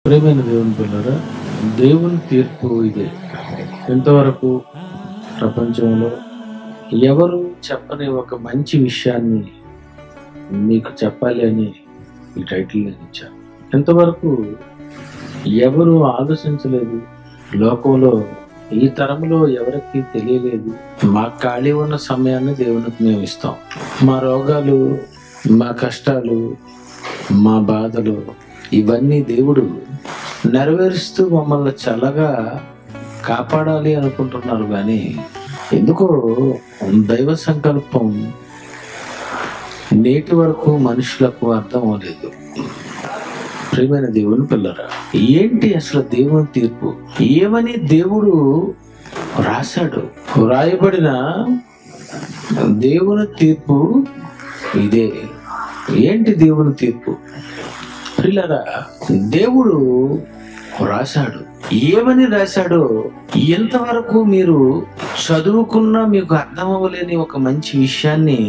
ప్రియమైన దేవుని పిల్లరా, దేవుని తీర్పు ఇదే. ఇంతవరకు ప్రపంచంలో ఎవరు చెప్పని ఒక మంచి విషయాన్ని మీకు చెప్పాలి అని ఈ టైటిల్ నేను ఇచ్చాను. ఇంతవరకు ఎవరు ఆలోచించలేదు, లోకంలో ఈ తరంలో ఎవరికి తెలియలేదు. మా ఖాళీ ఉన్న సమయాన్ని దేవునికి మేము ఇస్తాం. మా రోగాలు, మా కష్టాలు, మా బాధలు ఇవన్నీ దేవుడు నెరవేరుస్తూ మమ్మల్ని చల్లగా కాపాడాలి అనుకుంటున్నారు. కానీ ఎందుకో దైవ సంకల్పం నేటి వరకు మనుషులకు అర్థం అవ్వలేదు. ప్రియమైన దేవుని పిల్లరా, ఏంటి అసలు దేవుని తీర్పు? ఏమని దేవుడు రాశాడు? రాయబడిన దేవుని తీర్పు ఇదే. ఏంటి దేవుని తీర్పు? పిల్లరా, దేవుడు రాశాడు. ఏమని రాశాడో ఎంతవరకు మీరు చదువుకున్నా మీకు అర్థం అవ్వలేని ఒక మంచి విషయాన్ని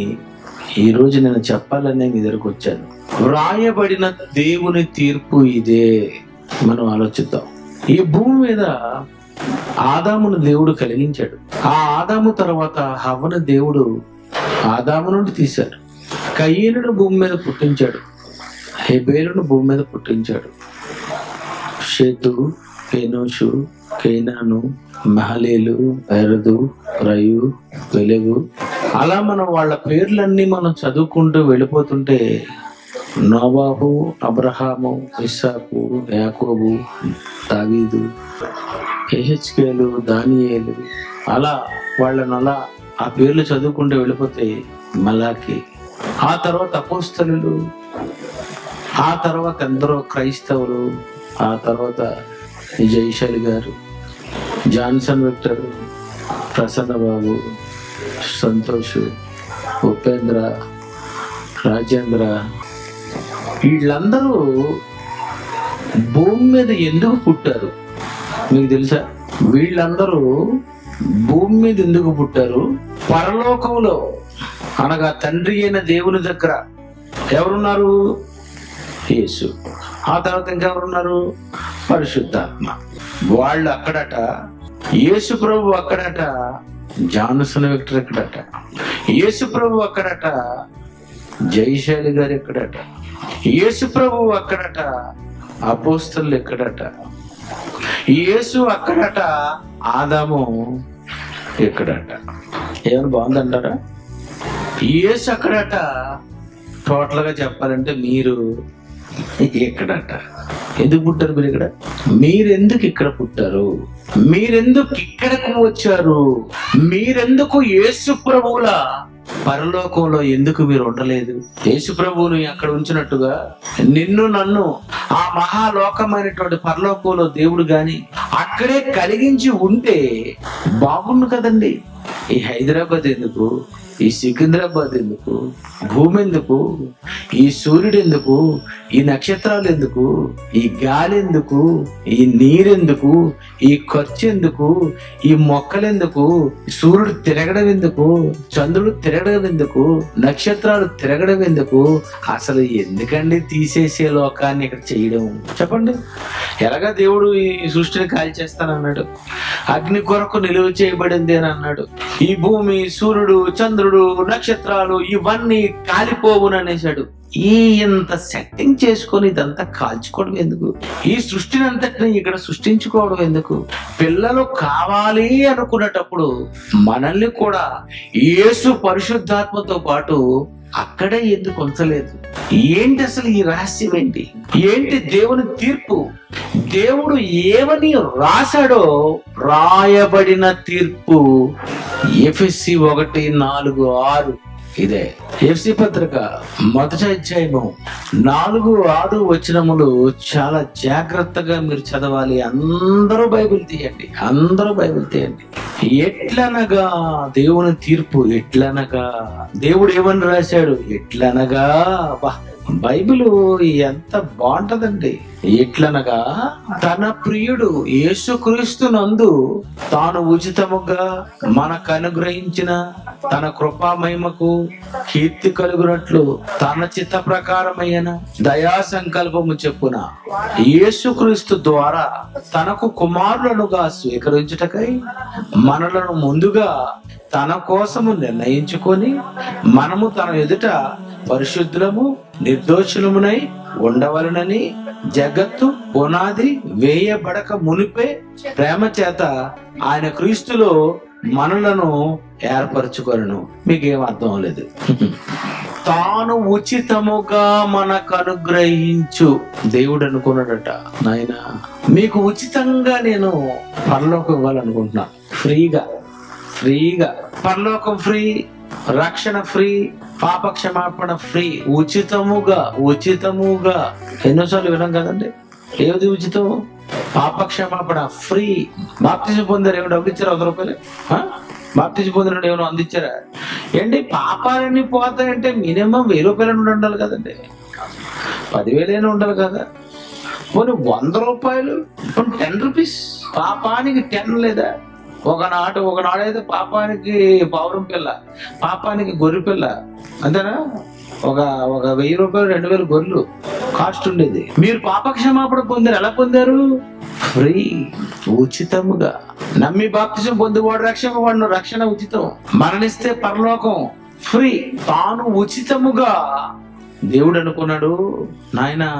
ఈ రోజు నేను చెప్పాలని మీ దగ్గరకు వచ్చాను. వ్రాయబడిన దేవుని తీర్పు ఇదే. మనం ఆలోచిద్దాం. ఈ భూమి మీద ఆదామును దేవుడు కలిగించాడు. ఆ ఆదాము తర్వాత హవ్వను దేవుడు ఆదాము నుండి తీశాడు. కయీనును భూమి మీద పుట్టించాడు. హెబేలును భూమి మీద పుట్టించాడు. షేతు, హెనోషు, కేనాను, మహలేలు, ఎరదు, రయు, వెలుగు, అలా మనం వాళ్ళ పేర్లన్నీ మనం చదువుకుంటూ వెళ్ళిపోతుంటే నోవాహు, అబ్రహాము, ఇస్సాకు, యాకోబు, దావీదు, యెహెజ్కేలు, దానియేలు, అలా వాళ్ళని అలా ఆ పేర్లు చదువుకుంటూ వెళ్ళిపోతే మలాకి, ఆ తర్వాత అపోస్తలులు, ఆ తర్వాత ఎందరో క్రైస్తవులు, ఆ తర్వాత జైశాలి గారు, జాన్సన్ విక్టర్, ప్రసన్న బాబు, సంతోష్, ఉపేంద్ర, రాజేంద్ర, వీళ్ళందరూ భూమి మీద ఎందుకు పుట్టారు మీకు తెలుసా? వీళ్ళందరూ భూమి మీద ఎందుకు పుట్టారు? పరలోకంలో అనగా తండ్రి అయిన దేవుని దగ్గర ఎవరున్నారు? యేసు. ఆ తర్వాత ఇంకెవరున్నారు? పరిశుద్ధాత్మ. వాళ్ళు అక్కడట, యేసు ప్రభు అక్కడట, జాన్సన్ విక్టర్ ఎక్కడట, యేసు ప్రభు అక్కడట, జైశాలి గారు ఎక్కడట, యేసు ప్రభు అక్కడట, అపోస్తలు ఎక్కడట, యేసు అక్కడట, ఆదాము ఎక్కడట. ఏమైనా బాగుందంటారా? యేసు అక్కడట. టోటల్ గా చెప్పాలంటే మీరు ఎక్కడట. ఎందుకు పుట్టారు మీరు ఇక్కడ? మీరెందుకు ఇక్కడ పుట్టారు? మీరెందుకు ఇక్కడకు వచ్చారు? మీరెందుకు యేసు ప్రభువుల పరలోకంలో ఎందుకు మీరు ఉండలేదు? యేసు ప్రభువుని అక్కడ ఉంచినట్టుగా నిన్ను నన్ను ఆ మహాలోకమైనటువంటి పరలోకంలో దేవుడు గాని అక్కడే కలిగించి ఉంటే బాగుండు కదండి. ఈ హైదరాబాద్ ఎందుకు? ఈ సికింద్రాబాద్ ఎందుకు? భూమి ఎందుకు? ఈ సూర్యుడు ఎందుకు? ఈ నక్షత్రాలు ఎందుకు? ఈ గాలి ఎందుకు? ఈ నీరెందుకు? ఈ ఖర్చు ఎందుకు? ఈ మొక్కలెందుకు? సూర్యుడు తిరగడం ఎందుకు? చంద్రుడు తిరగడం ఎందుకు? నక్షత్రాలు తిరగడం ఎందుకు? అసలు ఎందుకండి తీసేసే లోకాన్ని ఇక్కడ చేయడం? చెప్పండి. ఎలాగా దేవుడు ఈ సృష్టిని కాల్ చేస్తానన్నాడు. అగ్ని కొరకు నిలువ చేయబడింది అని అన్నాడు. ఈ భూమి, సూర్యుడు, చంద్రుడు, నక్షత్రాలు ఇవన్నీ కాలిపోవుననేసాడు. ఇంత సెట్టింగ్ చేసుకొని ఇదంతా కాల్చుకోవడం ఎందుకు? ఈ సృష్టిని అంతటిని ఇక్కడ సృష్టించుకోవడం ఎందుకు? పిల్లలు కావాలి అనుకునేటప్పుడు మనల్ని కూడా యేసు పరిశుద్ధాత్మతో పాటు అక్కడే ఎందుకు ఉంచలేదు? ఏంటి అసలు ఈ రహస్యం? ఏంటి దేవుని తీర్పు? దేవుడు ఏమని రాశాడో రాయబడిన తీర్పు ఎఫెసీ 1:4-6 ఇదే. ఎఫెసీ పత్రిక 1వ అధ్యాయము 4-6 వచనములు చాలా జాగ్రత్తగా మీరు చదవాలి. అందరూ బైబిల్ తీయండి. ఎట్లనగా దేవుని తీర్పు, ఎట్లనగా దేవుడు ఏమని రాశాడు? ఎట్లనగా బైబిల్ ఎంత బాగుంటదండి. ఎట్లనగా తన ప్రియుడు యేసుక్రీస్తునందు తాను ఉచితముగా మనకు అనుగ్రహించిన తన కృపా మహిమకు కీర్తి కలుగునట్లు తన చిత్త ప్రకారమైన దయా సంకల్పము చెప్పున యేసుక్రీస్తు ద్వారా తనకు కుమారులనుగా స్వీకరించుటకై మనలను ముందుగా తన కోసము నిర్ణయించుకొని మనము తన ఎదుట పరిశుద్ధులము నిర్దోషులమునై ఉండవలనని జగత్తు పునాది వేయబడక మునిపే ప్రేమ చేత ఆయన క్రీస్తులో మనలను ఏర్పరచుకొనెను. మీకేం అర్థం లేదు. తాను ఉచితముగా మనకు అనుగ్రహించు దేవుడు అనుకున్నాడట, నాయనా మీకు ఉచితంగా నేను పరలోకం ఇవ్వాలనుకుంటున్నాను. ఫ్రీగా పరలోకం ఫ్రీ, రక్షణ ఫ్రీ, పాప క్షమాపణ ఫ్రీ, ఉచితముగా ఎన్నోసార్లు విన్నాం కదండి. ఏది ఉచితం? పాప క్షమాపణ ఫ్రీ. బాప్తిజం పొందారు, ఏమైనా డబ్బులు ఇచ్చారా? 100 రూపాయలు. బాప్తిజం పొందిన ఏమైనా అందించారా? ఏంటి పాపాలన్నీ పోతాయంటే మినిమం 1000 రూపాయలు ఉండాలి కదండి, 10,000 ఉండాలి కదా. పోనీ 100 రూపాయలు, 10 రూపీస్. పాపానికి 10 లేదా? ఒకనాడైతే పాపానికి పావురం పిల్ల, పాపానికి గొర్రె పిల్ల, అంతేనా? ఒక 1000 రూపాయలు 2000 గొర్రెలు కాస్ట్ ఉండేది. మీరు పాప క్షమాపణ పొందారు. ఎలా పొందారు? ఫ్రీ, ఉచితముగా. నమ్మి బాప్తిజం పొందువాడు రక్షణ, రక్షణ ఉచితం. మరణిస్తే పరలోకం ఫ్రీ. తాను ఉచితముగా దేవుడు అనుకున్నాడు, నాయనా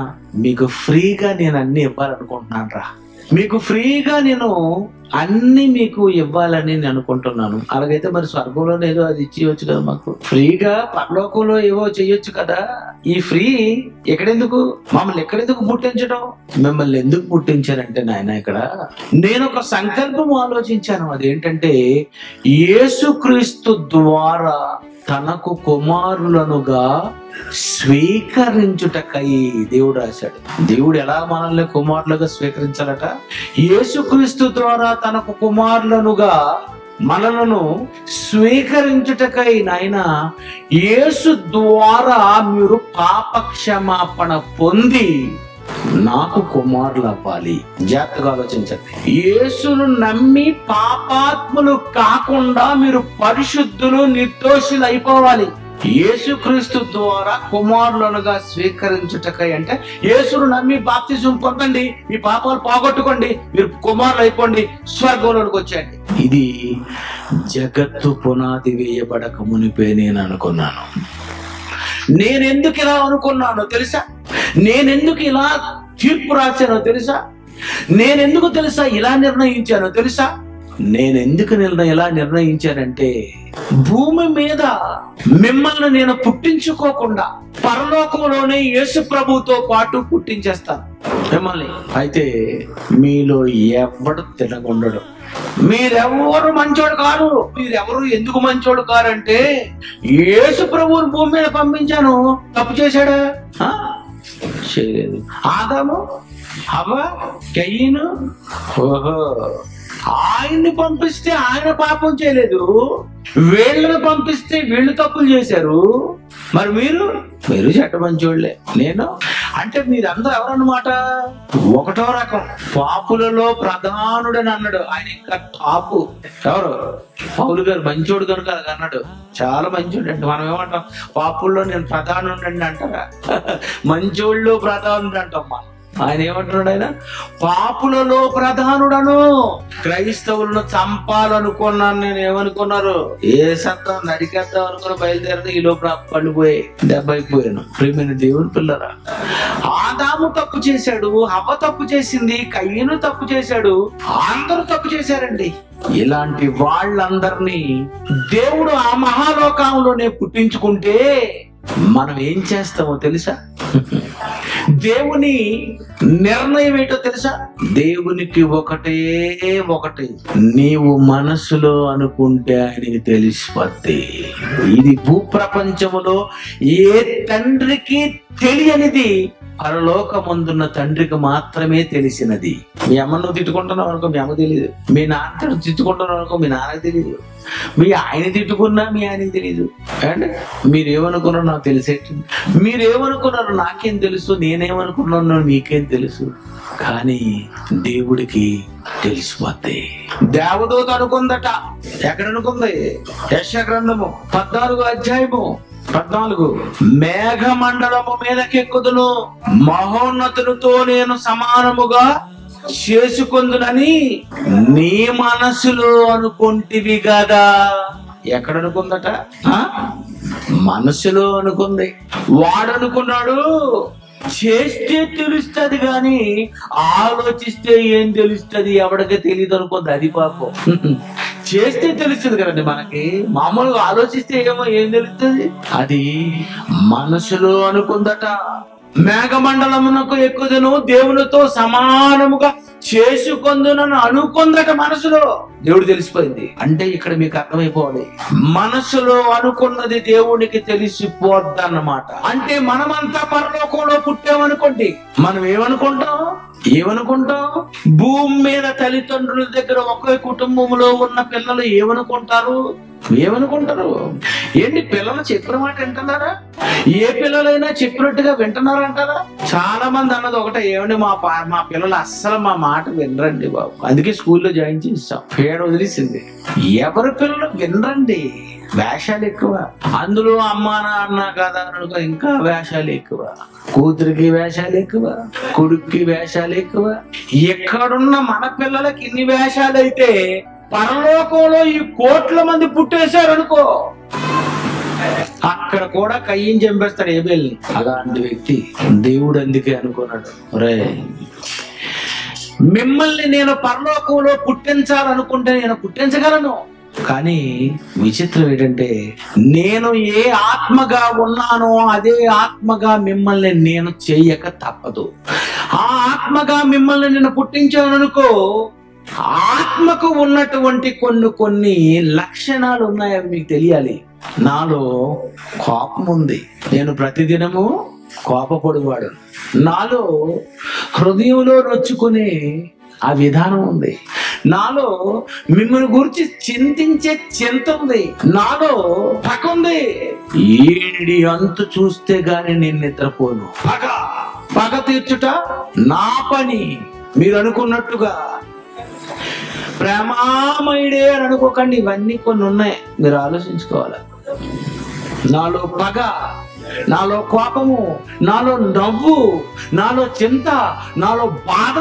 మీకు ఫ్రీగా నేను అన్ని ఇవ్వాలనుకుంటున్నాను రా, మీకు ఫ్రీగా నేను అన్ని మీకు ఇవ్వాలని నేను అనుకుంటున్నాను. అలాగైతే మరి స్వర్గంలోనే ఏదో అది ఇచ్చేయచ్చు కదా, మాకు ఫ్రీగా పరలోకంలో ఏవో చెయ్యొచ్చు కదా. ఈ ఫ్రీ ఎక్కడెందుకు? మమ్మల్ని ఎక్కడెందుకు పుట్టించడం? మిమ్మల్ని ఎందుకు పుట్టించారంటే నాయన, ఇక్కడ నేను ఒక సంకల్పం ఆలోచించాను. అదేంటంటే యేసుక్రీస్తు ద్వారా తనకు కుమారులనుగా స్వీకరించుటకై దేవుడు రాశాడు. దేవుడు ఎలా మనల్ని కుమారులుగా స్వీకరించాలట? యేసుక్రీస్తు ద్వారా తనకు కుమారులనుగా మనలను స్వీకరించుటకై నాయన యేసు ద్వారా మీరు పాప క్షమాపణ పొంది నాకు కుమారులు అవ్వాలి. జాగ్రత్తగా ఆలోచించండి. యేసును నమ్మి పాపాత్ములు కాకుండా మీరు పరిశుద్ధులు నిర్దోషులు అయిపోవాలి. యేసుక్రీస్తు ద్వారా కుమారులనుగా స్వీకరించుటకై అంటే యేసును నమ్మి బాప్తిజం పొందండి, మీ పాపాలు పోగొట్టుకోండి, మీరు కుమారులు అయిపోండి, స్వర్గంలోకి వచ్చేయండి. ఇది జగత్తు పునాది వేయబడక మునిపే నేను అనుకున్నాను. నేనెందుకు ఇలా అనుకున్నానో తెలుసా? నేనెందుకు ఇలా తీర్పు రాశానో తెలుసా? నేనెందుకు తెలుసా ఇలా నిర్ణయించానో తెలుసా? నేనెందుకు ఇలా నిర్ణయించానంటే భూమి మీద మిమ్మల్ని నేను పుట్టించుకోకుండా పరలోకంలోనే యేసు ప్రభుతో పాటు పుట్టించేస్తాను మిమ్మల్ని. అయితే మీలో ఎవడు తినకుండడు. మీరెవరు మంచోడు కారు. మీరెవరు ఎందుకు మంచోడు కారంటే యేసు ప్రభువుని భూమి మీద పంపించాను. తప్పు చేశాడా? చేయలేదు. ఆదాము, హవ్వ, కయీను, ఓహో, ఆయన్ని పంపిస్తే ఆయన పాపం చేయలేదు, వీళ్ళని పంపిస్తే వీళ్ళు తప్పులు చేశారు. మరి మీరు చెడ్డ మంచోళ్ళే. నేను అంటే మీరందరూ ఎవరన్నమాట? ఒకటో రకం. పాపులలో ప్రధానుడని అన్నాడు ఆయన. ఇంకా టాపు ఎవరు? పౌలు గారు మంచోడు కనుక అన్నాడు. చాలా మంచోడు అండి. మనం ఏమంటాం? పాపుల్లో నేను ప్రధానుడండి అంటారా? మంచోళ్ళు ప్రధానుడు అంటాం మనం. ఆయన ఏమంటున్నాడు? ఆయన పాపులలో ప్రధానుడను. క్రైస్తవులను చంపాలనుకున్నాను నేను. ఏమనుకున్నారు? ఏ సత్తం నరికేద్దాం అనుకుని బయలుదేరిన ఈ లోపల పడిపోయి దెబ్బైపోయాను. ప్రియమైన దేవుని పిల్లరా, ఆదాము తప్పు చేశాడు, హవ్వ తప్పు చేసింది, కయీను తప్పు చేశాడు, అందరూ తప్పు చేశారండి. ఇలాంటి వాళ్ళందరినీ దేవుడు ఆ మహాలోకంలోనే పుట్టించుకుంటే మనం ఏం చేస్తామో తెలుసా? దేవుని నిర్ణయం ఏంటో తెలుసా? దేవునికి ఒకటే ఒకటి, నీవు మనసులో అనుకుంటే ఆయనకి తెలిసిపోద్ది. ఇది భూప్రపంచములో ఏ తండ్రికి తెలియనిది పరలోకమందున్న తండ్రికి మాత్రమే తెలిసినది. మీ అమ్మ నువ్వు తిట్టుకుంటున్నావు అనుకో, మీ అమ్మ తెలియదు. మీ నాన్న తిట్టుకుంటున్నావు అనుకో, మీ నాన్నకి తెలియదు. మీ ఆయన తిట్టుకున్నా మీ ఆయనకి తెలియదు. అండ్ మీరేమనుకున్నారో నాకు తెలిసేట్టు, మీరేమనుకున్నారో నాకేం తెలుసు, నేనేమనుకున్నానో మీకేం తెలుసు. కానీ దేవుడికి తెలిసిపోద్ది. దేవదూత అనుకుందట. ఎక్కడ అనుకుంది? యెషయా గ్రంథము 14వ అధ్యాయము 14. మేఘమండలము మీదకెక్కుదును, మహోన్నతునితో నేను సమానముగా చేసుకుందునని నీ మనసులో అనుకుంటివి కదా. ఎక్కడ అనుకుందట? మనసులో అనుకుంది. వాడు అనుకున్నాడు చేస్తే తెలుస్తుంది గాని ఆలోచిస్తే ఏం తెలుస్తుంది, ఎవడికి తెలియదు అనుకుంది. అది పాపం. చేస్తే తెలుస్తుంది కదండి మనకి, మామూలుగా ఆలోచిస్తే ఏం తెలుస్తుంది. అది మనసులో అనుకుందట. మేఘమండలమునకు ఎక్కుదును, దేవునితో సమానముగా చేసుకొందునని అనుకుందట మనసులో. దేవుడు తెలిసిపోయింది అంటే ఇక్కడ మీకు అర్థమైపోవాలి, మనసులో అనుకున్నది దేవునికి తెలిసిపోద్దన్నమాట. అంటే మనమంతా పరలోకంలో పుట్టామనుకోండి, మనం ఏమనుకుంటాం? భూమి మీద తల్లిదండ్రుల దగ్గర ఒకే కుటుంబంలో ఉన్న పిల్లలు ఏమనుకుంటారు? ఏంటి పిల్లలు చెప్పిన మాట వింటున్నారా? ఏ పిల్లలైనా చెప్పినట్టుగా వింటున్నారంటారా? చాలా మంది అన్నది ఒకటే, ఏమండి మా పిల్లలు అస్సలు మా మాట వినరండి బాబు, అందుకే స్కూల్లో జాయిన్ చేస్తాం. పేడ వదిలేసింది. ఎవరి పిల్లలు వినరండి, వేషాలు ఎక్కువ. అందులో అమ్మా నాన్న కదా అనుకో, ఇంకా వేషాలు ఎక్కువ. కూతురికి వేషాలు ఎక్కువ, కొడుక్కి వేషాలు ఎక్కువ. ఎక్కడున్న మన పిల్లలకి ఇన్ని వేషాలు అయితే పరలోకంలో ఈ కోట్ల మంది పుట్టేశారు అనుకో, అక్కడ కూడా కయ్యం చంపేస్తాడు ఏబేల్ని. అలాంటి వ్యక్తి దేవుడు అందుకే అనుకున్నాడు, రే మిమ్మల్ని నేను పరలోకంలో పుట్టించాలనుకుంటే నేను పుట్టించగలను. కానీ విచిత్రం ఏంటంటే, నేను ఏ ఆత్మగా ఉన్నానో అదే ఆత్మగా మిమ్మల్ని నేను చెయ్యక తప్పదు. ఆ ఆత్మగా మిమ్మల్ని నేను పుట్టించాను అనుకో, ఆత్మకు ఉన్నటువంటి కొన్ని లక్షణాలు ఉన్నాయి, అవి మీకు తెలియాలి. నాలో కోపం ఉంది, నేను ప్రతిదినము కోపపడువాడు. నాలో హృదయంలో నొచ్చుకునే ఆ విధానం ఉంది. నాలో మిమ్మల్ని గురించి చింతించే చింత ఉంది. నాలో పగ ఉంది. ఏడి అంతు చూస్తే గాని నేను నిద్రపోను. పగ తీర్చుట నా పని. మీరు అనుకున్నట్టుగా ప్రేమామయుడే అని అనుకోకండి, ఇవన్నీ కొన్ని ఉన్నాయి, మీరు ఆలోచించుకోవాలి. నాలో పగ, నాలో కోపము, నాలో నవ్వు, నాలో చింత, నాలో బాధ,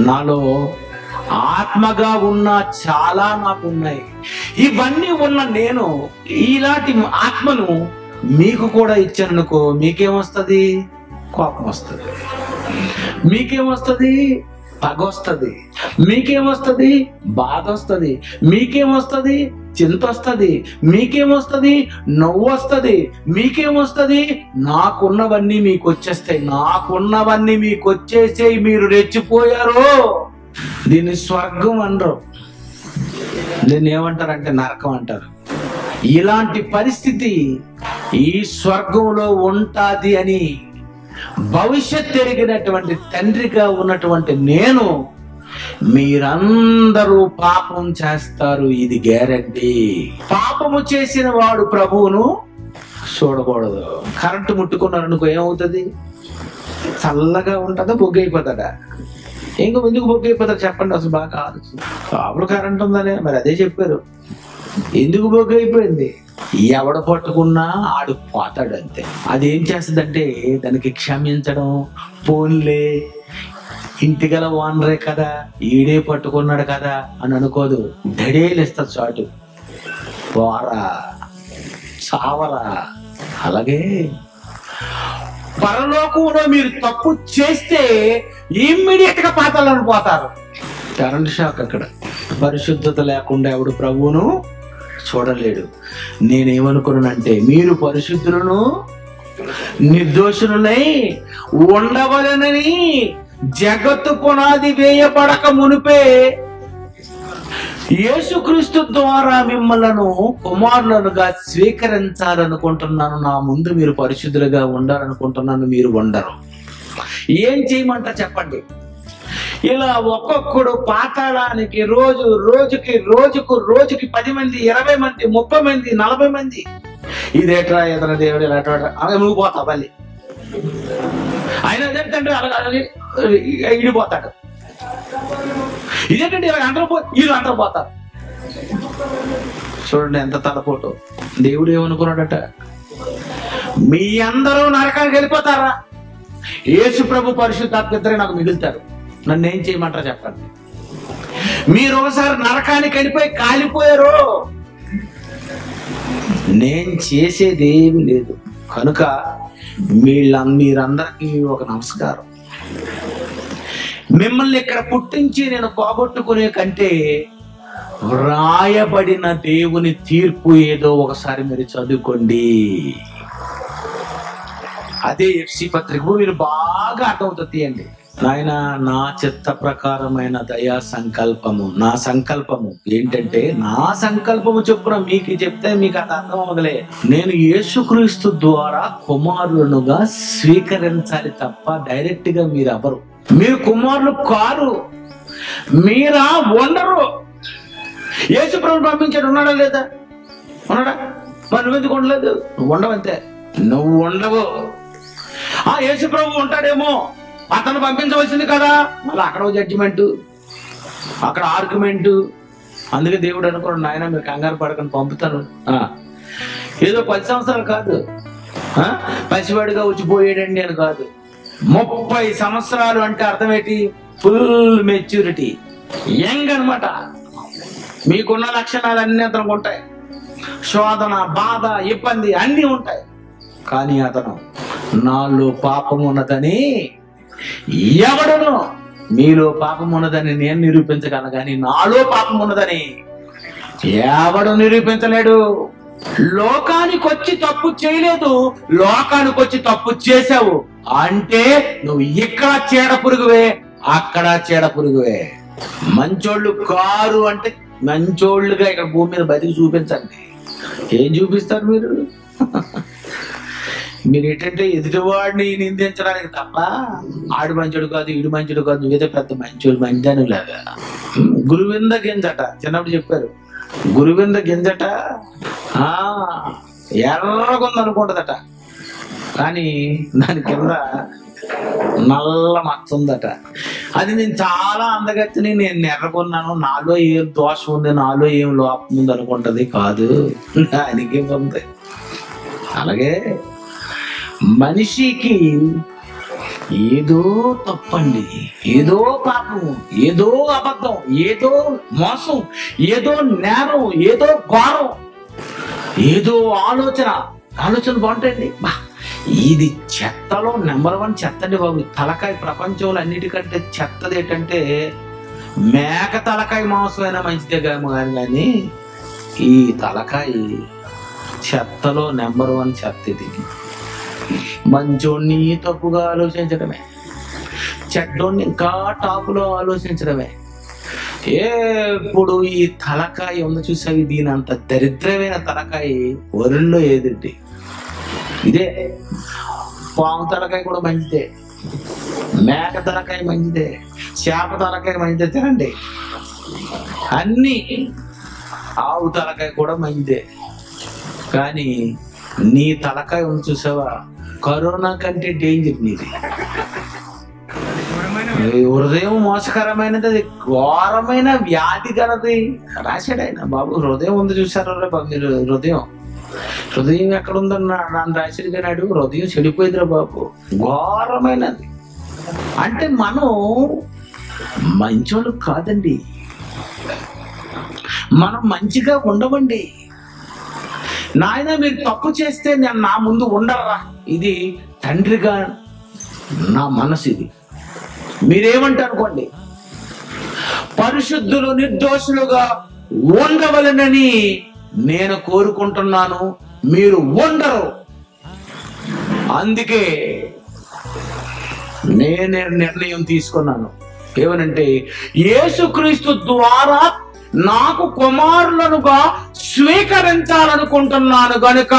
నాలో ఆత్మగా ఉన్న చాలా నాకు ఉన్నాయి. ఇవన్నీ ఉన్న నేను ఇలాంటి ఆత్మను మీకు కూడా ఇచ్చాననుకో, మీకేమొస్తుంది? కోపం వస్తుంది. మీకేమొస్తుంది? పగ వస్తుంది. మీకేమొస్తుంది? బాధ వస్తుంది. మీకేమొస్తుంది? చింత వస్తుంది. మీకేమొస్తుంది? నవ్వు వస్తుంది. మీకేమొస్తుంది? నాకున్నవన్నీ మీకు వచ్చేస్తాయి. నాకున్నవన్నీ మీకు వచ్చేసాయి, మీరు రెచ్చిపోయారు. దీన్ని స్వర్గం అనరు, దీన్ని ఏమంటారంటే నరకం అంటారు. ఇలాంటి పరిస్థితి ఈ స్వర్గంలో ఉంటాది అని భవిష్యత్ ఎరిగినటువంటి తండ్రిగా ఉన్నటువంటి నేను, మీరందరూ పాపం చేస్తారు, ఇది గ్యారంటీ. పాపము చేసిన వాడు ప్రభువును చూడకూడదు. కరెంటు ముట్టుకున్నారనుకో ఏమవుతుంది? చల్లగా ఉంటుందా, బొగ్గైపోతాడా? ఇంకా ఎందుకు బొగ్గైపోతాడు చెప్పండి అసలు, బాగా ఆలోచన. అప్పుడు కరెంట్ ఉందనే మరి అదే చెప్పారు. ఎందుకు బొగ్గైపోయింది? ఎవడ పట్టుకున్నా ఆడు పోతాడు అంతే. అదేం చేస్తుందంటే దానికి క్షమించడం, పోన్లే ఇంటిగల ఓనరే కదా, ఈడే పట్టుకున్నాడు కదా అని అనుకోదు. ధడేలిస్తా చాటు, పోరా చావరా. అలాగే పరలోకంలో మీరు తప్పు చేస్తే ఇమ్మీడియట్ గా పాతాళానికి పోతారు. Current shock. అక్కడ పరిశుద్ధత లేకుండా ఎవడు ప్రభువును చూడలేడు. నేనేమనుకున్నానంటే, మీరు పరిశుద్ధులను నిర్దోషులై ఉండవలనని జగత్తు పునాది వేయబడక మునిపే యేసుక్రీస్తు ద్వారా మిమ్మల్ని కుమారులుగా స్వీకరించాలనుకుంటున్నాను. నా ముందు మీరు పరిశుద్ధులుగా ఉండాలనుకుంటున్నాను, మీరు ఉండరు. ఏం చేయమంటారు చెప్పండి? ఇలా ఒక్కొక్కడు పాతాళానికి రోజుకి 10 మంది, 20 మంది, 30 మంది, 40 మంది. ఇదేట్రా ఏదైనా దేవుడు ఇలా అలాగే నువ్వు పోతావు మళ్ళీ. ఆయన అదేంటంటే అలాగే ఇడిపోతాడు. ఇదేంటంటే వీళ్ళు అందరూ పోతారు. చూడండి ఎంత తలపోటు. దేవుడు ఏమనుకున్నాడట? మీ అందరూ నరకానికి వెళ్ళిపోతారా? యేసు ప్రభు పరిశుద్ధాత్మ ఇద్దరే నాకు మిగులుతారు. నన్ను ఏం చేయమంటారా చెప్పండి? మీరు ఒకసారి నరకానికి వెళ్ళిపోయి కాలిపోయారు. నేను చేసేది ఏమి లేదు. కనుక మీరందరికీ ఒక నమస్కారం. మిమ్మల్ని ఇక్కడ పుట్టించి నేను పోగొట్టుకునే కంటే వ్రాయబడిన దేవుని తీర్పు ఏదో ఒకసారి మీరు చదువుకోండి. అదే ఎఫ్సి పత్రిక మీరు బాగా అర్థమవుతుంది అండి. నాయన, నా చిత్త ప్రకారమైన దయా సంకల్పము, నా సంకల్పము ఏంటంటే, నా సంకల్పము చొప్పున మీకు చెప్తే మీకు అది అర్థం అవ్వగలే. నేను యేసుక్రీస్తు ద్వారా కుమారులుగా స్వీకరించాలి తప్ప డైరెక్ట్ గా మీరు ఎవరు? మీరు కుమారులు కారు, మీరా ఉండరు. యేసు ప్రభు పంపించాడు, ఉన్నాడా లేదా? ఉన్నాడా? మరి నువ్వెందుకు ఉండలేదు? నువ్వు ఉండవంతే, నువ్వు ఉండవు. యేసు ప్రభు ఉంటాడేమో, అతను పంపించవలసింది కదా. మళ్ళీ అక్కడ జడ్జిమెంట్, అక్కడ ఆర్గ్యుమెంట్. అందుకే దేవుడు అనుకోండి, నాయన మీరు కంగారు పడకని పంపుతాను. ఏదో 10 సంవత్సరాలు కాదు, పసివాడిగా వచ్చిపోయాడండి అని కాదు. 30 సంవత్సరాలు అంటే అర్థం ఏంటి? ఫుల్ మెచ్యూరిటీ, యంగ్ అనమాట. మీకున్న లక్షణాలు అన్ని అతనికి ఉంటాయి. శోధన, బాధ, ఇబ్బంది అన్నీ ఉంటాయి. కానీ అతను నాలో పాపం ఉన్నదని ఎవడను, మీలో పాపం ఉన్నదని నేను నిరూపించగలను, కానీ నాలో పాపం ఉన్నదని ఎవడు నిరూపించలేడు. లోకానికి వచ్చి తప్పు చేయలేదు, లోకానికి వచ్చి తప్పు చేసావు అంటే నువ్వు ఇక్కడ చీడ పురుగువే, అక్కడ చీడ పురుగువే. మంచోళ్ళు కారు అంటే మంచోళ్ళుగా ఇక్కడ భూమి మీద బతికి చూపించండి. ఏం చూపిస్తారు మీరు? మీరు ఏంటంటే ఎదుటివాడిని నిందించడానికి తప్ప ఆడు మంచోడు కాదు, ఈడు మంచోడు కాదు, నువ్వేదో పెద్ద మంచోడు మంచాను లాగా. గురువింద గింజట చిన్నప్పుడు చెప్పారు. గురువింద గింజట ఎర్రగుందనుకుంటదట, కానీ దాని కింద నల్ల మచ్చ ఉందట. అది నేను చాలా అందగత్తిని, నేను ఎర్రగొన్నాను, నాలో ఏం దోషం ఉంది, నాలో ఏం లోపం ఉంది అనుకుంటది. కాదు, దానికి ఉంది. అలాగే మనిషికి ఏదో తప్పండి, ఏదో పాపం, ఏదో అబద్ధం, ఏదో మోసం, ఏదో నేరం, ఏదో ఘోరం, ఏదో ఆలోచన బాగుంటాయండి. ఇది చెత్తలో నెంబర్ 1 చెత్తండి బాబు. తలకాయ ప్రపంచంలో అన్నిటికంటే చెత్తది ఏంటంటే, మేక తలకాయ మాంసమైనా మంచిదే కానీ ఈ తలకాయ చెత్తలో నెంబర్ 1 చెత్త ఇది. మంచోడిని తప్పుగా ఆలోచించడమే, చెడ్డోడిని ఇంకా టాపులో ఆలోచించడమే. ఎప్పుడు ఈ తలకాయ ఉంది చూసావి, దీని అంత దరిద్రమైన తలకాయ వరుణ్ణి ఏదండి. ఇదే పాము తలకాయ కూడా మంచిదే, మేక తలకాయ మంచిదే, చేప తలకాయ మంచిదే తినండి. అన్ని ఆవు తలకాయ కూడా మంచిదే. కానీ నీ తలకాయ ఉంది చూసావా, కరోనా కంటే డేంజర్ నీది. హృదయం మోసకరమైనది, అది ఘోరమైన వ్యాధి గలది రాశాడు ఆయన. బాబు హృదయం ఉంది చూసారా మీరు? హృదయం ఎక్కడుందన్న నన్ను రాశాడు కానీ హృదయం చెడిపోయిందిరా బాబు, ఘోరమైనది. అంటే మనం మంచోళ్ళు కాదండి, మనం మంచిగా ఉండవండి. నాయన మీరు తప్పు చేస్తే నేను నా ముందు ఉండరా, ఇది తండ్రిగా నా మనసు. ఇది మీరేమంటారు అనుకోండి. పరిశుద్ధులు నిర్దోషులుగా ఉండవలనని నేను కోరుకుంటున్నాను, మీరు ఉండరు. అందుకే నేనే నిర్ణయం తీసుకున్నాను. ఏమనంటే, యేసుక్రీస్తు ద్వారా నాకు కుమారులనుగా స్వీకరించాలనుకుంటున్నాను గనుక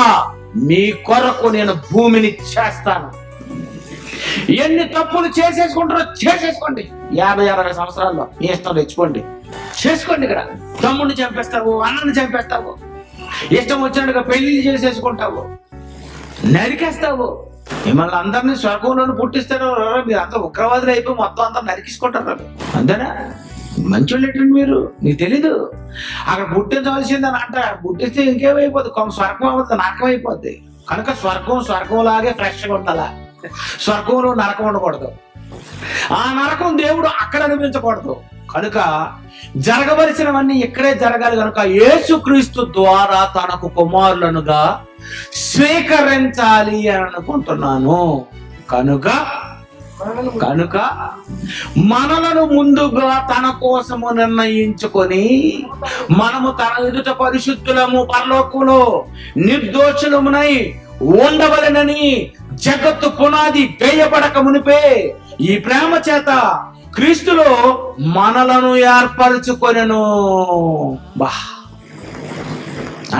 మీ కొరకు నేను భూమిని చేస్తాను. ఎన్ని తప్పులు చేసేసుకుంటారో చేసేసుకోండి. 50-60 సంవత్సరాల్లో మీ ఇష్టం తెచ్చుకోండి, చేసుకోండి. ఇక్కడ తమ్ముడిని చంపేస్తావు, అన్నని చంపేస్తావు, ఇష్టం వచ్చినట్టుగా పెళ్లి చేసేసుకుంటావు, నరికేస్తావు. మిమ్మల్ని అందరినీ స్వర్గంలోనే పుట్టిస్తారు. మీరు అంతా ఉగ్రవాదులు అయిపోయి మొత్తం అంతా నరికించుకుంటారు. అంతేనా? మంచోళ్ళు ఏంటండి మీరు? నీకు తెలీదు. అక్కడ పుట్టించవలసిందని అంట, పుట్టిస్తే ఇంకేమైపోద్ది, స్వర్గం అవుతుంది, నరకం అయిపోద్ది. కనుక స్వర్గంలాగే ఫ్రెష్గా ఉండాలా. స్వర్గంలో నరకం ఉండకూడదు. ఆ నరకం దేవుడు అక్కడ అనిపించకూడదు. కనుక జరగవలసినవన్నీ ఇక్కడే జరగాలి. కనుక యేసుక్రీస్తు ద్వారా తనకు కుమారులనుగా స్వీకరించాలి అని అనుకుంటున్నాను. కనుక మనలను ముందుగా తన కోసము నిర్ణయించుకొని మనము తన ఎదుట పరిశుద్ధులము, పరలోకములో నిర్దోషులమునై ఉండవలెనని జగత్తు పునాది వేయబడక మునిపే ఈ ప్రేమ చేత క్రీస్తులో మనలను ఏర్పరచుకొనెను.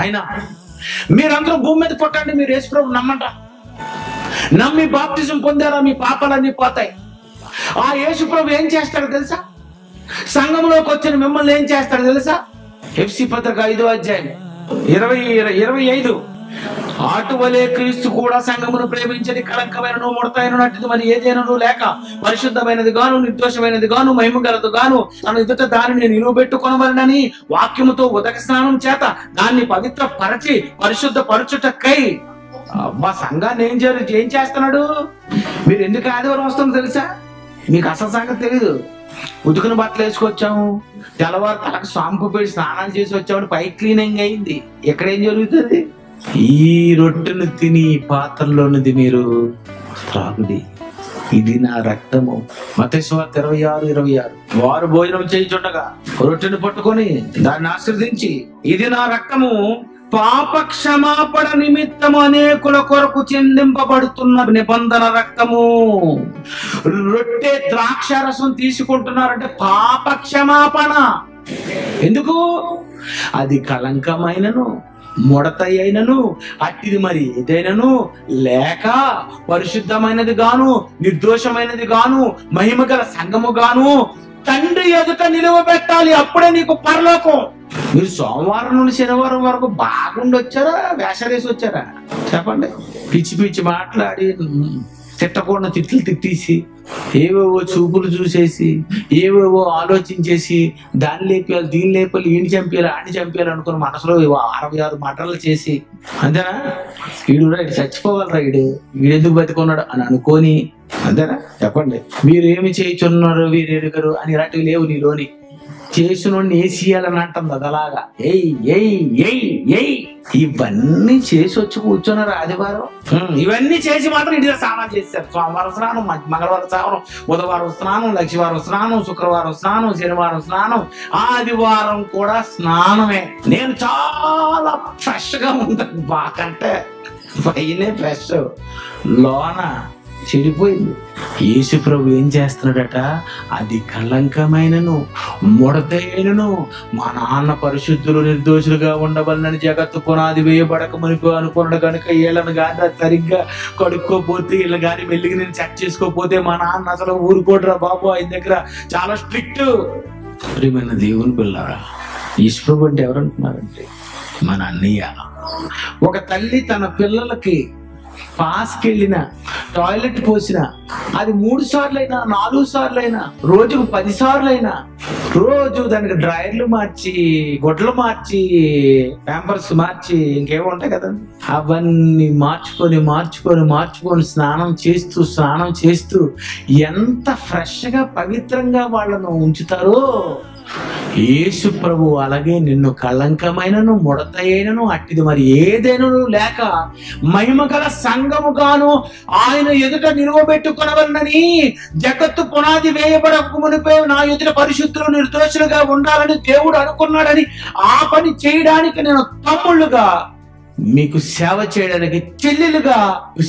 ఆయన మీరందరూ భూమి మీద పుట్టండి, మీరు యేసుప్రభు నమ్మంట, నమ్మి బాప్తిజం పొందారా, మీ పాపాలన్నీ పోతాయి. ఆ యేసుప్రభు ఏం చేస్తాడో తెలుసా? సంఘంలోకి వచ్చిన మిమ్మల్ని ఏం చేస్తాడో తెలుసా? ఎఫ్సీ పత్రిక 5వ అధ్యాయం 25 అటువలే క్రీస్తు కూడా సంఘమును ప్రేమించని కళంకమైనను ముడతైనట్టు మరి ఏదైనను లేక పరిశుద్ధమైనది గాను నిర్దోషమైనది గాను మహిమ గలదు గాను తన ఎదుట దానిని నిలువబెట్టుకొనవలెనని వాక్యముతో ఉదక స్నానం చేత దాన్ని పవిత్ర పరచి పరిశుద్ధ పరచుటకై మా సంఘాన్ని ఏం చేస్తున్నాడు? మీరు ఎందుకు ఆదివారం వస్తుందో తెలుసా? మీకు అసలు సంగతి తెలీదు. ఉతుకుని బట్టలు వేసుకొచ్చాము, తెల్లవారు తలకు సాంపు పెట్టి స్నానాలు చేసి వచ్చామని పై క్లీనింగ్ అయింది. ఎక్కడేం జరుగుతుంది? ఈ రొట్టెను తిని పాత్రలోనిది మీరు త్రాగుడి, ఇది నా రక్తము. మత్తయి సువార్త 26:26. వారు భోజనం చేయించుండగా రొట్టెను పట్టుకొని దాన్ని ఆశీర్వదించి, ఇది నా రక్తము, పాప క్షమాపణ నిమిత్తము అనేకుల కొరకు చెందింపబడుతున్న నిబంధన రక్తము. రొట్టె ద్రాక్షారసం తీసుకుంటున్నారంటే పాప క్షమాపణ. ఎందుకు? అది కళంకమైనను ముడత అయినను అట్టిది మరి ఏదైనను లేక పరిశుద్ధమైనది గాను నిర్దోషమైనది గాను మహిమ గల సంఘము గాను తండ్రి ఎదుట నిలువబెట్టాలి. అప్పుడే నీకు పరలోకం. మీరు సోమవారం నుండి శనివారం వరకు బాగుండి వచ్చారా, వేషరేసి వచ్చారా? చెప్పండి. పిచ్చి పిచ్చి మాట్లాడి తిట్టకుండా తిట్లు తిట్టేసి ఏవేవో చూపులు చూసేసి ఏవేవో ఆలోచించేసి దాన్ని లేపేయాలి, దీన్ని లేపాలి, ఈయన చంపేయాలి, ఆడిని చంపేయాలి అనుకుని మనసులో 66 మటర్లు చేసి, అంతేనా? వీడు చచ్చిపోగలరా, వీడెందుకు బతికున్నాడు అని అనుకొని, అంతేనా? చెప్పండి. మీరు ఏమి చేయించున్నారు వీరు ఎరుగరు అని ఇలాంటివి లేవు నీలోని. చేసిన వేసియాలని అంటుంది అదలాగా. ఇవన్నీ చేసి వచ్చి కూర్చున్నారు ఆదివారం. ఇవన్నీ చేసి మాత్రం ఇంటి స్నానాలు చేశారు. సోమవారం స్నానం, మంగళవారం స్నానం, బుధవారం స్నానం, లక్షవారం స్నానం, శుక్రవారం స్నానం, శనివారం స్నానం, ఆదివారం కూడా స్నానమే. నేను చాలా ఫ్రెష్ గా ఉంటాను. బాకంటే పైనే ఫ్రెష్, లోన చెడిపోయింది. యేసు ప్రభు ఏం చేస్తున్నాడట? అది కళంకమైనను ముడతైనను మా నాన్న పరిశుద్ధులు నిర్దోషులుగా ఉండవలనని జగత్తు పునాది వేయబడక మునిపో అనుకున్నాడు. కనుక వీళ్ళని కానీ సరిగ్గా కడుక్కోపోతే, వీళ్ళని కానీ మెల్లిగి నేను చెక్ చేసుకోపోతే మా నాన్న అసలు ఊరుకోడరా బాబు, ఆయన దగ్గర చాలా స్ట్రిక్ట్. ప్రియమైన దేవుని పిల్లారా, యేసు ప్రభు అంటే ఎవరంటున్నారంటే మన అన్నయ్య. ఒక తల్లి తన పిల్లలకి పాస్కెళ్ళిన టాయిలెట్ పోసిన అది 3 సార్లైనా 4 సార్లైనా రోజుకు 10 సార్లైనా రోజు దానికి డ్రైర్లు మార్చి, గొడ్లు మార్చి, ప్యాంపర్స్ మార్చి, ఇంకేమో ఉంటాయి కదా, అవన్నీ మార్చుకొని స్నానం చేస్తూ ఎంత ఫ్రెష్ గా పవిత్రంగా వాళ్ళను ఉంచుతారో యేసు ప్రభు అలాగే నిన్ను కళంకమైనను ముడతైనను అట్టిది మరి ఏదైనను లేక మహిమ గల సంఘము గాను ఆయన ఎదుట నిలువబెట్టుకొనవలనని జగత్తు పునాది వేయబడక మునిపే నా ఎదుట పరిశుద్ధులు నిర్దోషులుగా ఉండాలని దేవుడు అనుకున్నాడని ఆ పని చేయడానికి నేను తమ్ముళ్ళుగా మీకు సేవ చేయడానికి, చెల్లెలుగా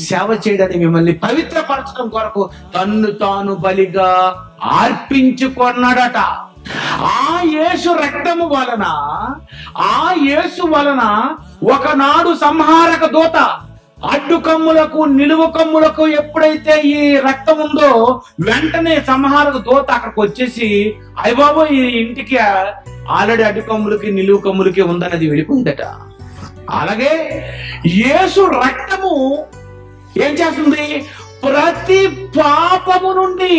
సేవ చేయడానికి, మిమ్మల్ని పవిత్రపరచడం కొరకు తన్ను తాను బలిగా అర్పించుకున్నాడట. ఆ యేసు రక్తము వలన, ఆ యేసు వలన ఒకనాడు సంహారక దూత అడ్డు కమ్ములకు నిలువు కమ్ములకు ఎప్పుడైతే ఈ రక్తం ఉందో వెంటనే సంహారక దూత అక్కడికి వచ్చేసి అయ్యబాబు ఈ ఇంటికి ఆల్రెడీ అడ్డు కమ్ములకి నిలువు కమ్ములకి ఉందన్నది వెళ్ళిపోయిందట. అలాగే యేసు రక్తము ఏం చేస్తుంది? ప్రతి పాపము నుండి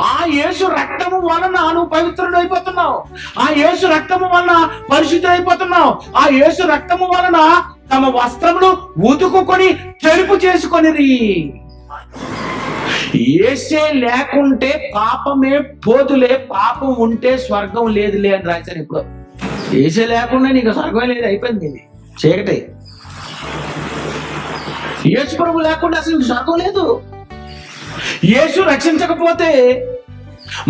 ఆ యేసు రక్తము వలన నువ్వు పవిత్రుడు అయిపోతున్నావు. ఆ యేసు రక్తము వలన పరిశుద్ధుడు అయిపోతున్నావు. ఆ యేసు రక్తము వలన తమ వస్త్రములు ఉతుకుకొని తెలుపు చేసుకొనిరి. యేసే లేకుంటే పాపమే పోదులే, పాపం ఉంటే స్వర్గం లేదులే అని రాశాను. ఇప్పుడు యేసే లేకుండా నీకు స్వర్గం లేదు, అయిపోయింది, ఇది చీకటి. యేసు ప్రభు లేకుండా అసలు స్వర్గం లేదు. యేసు రక్షించకపోతే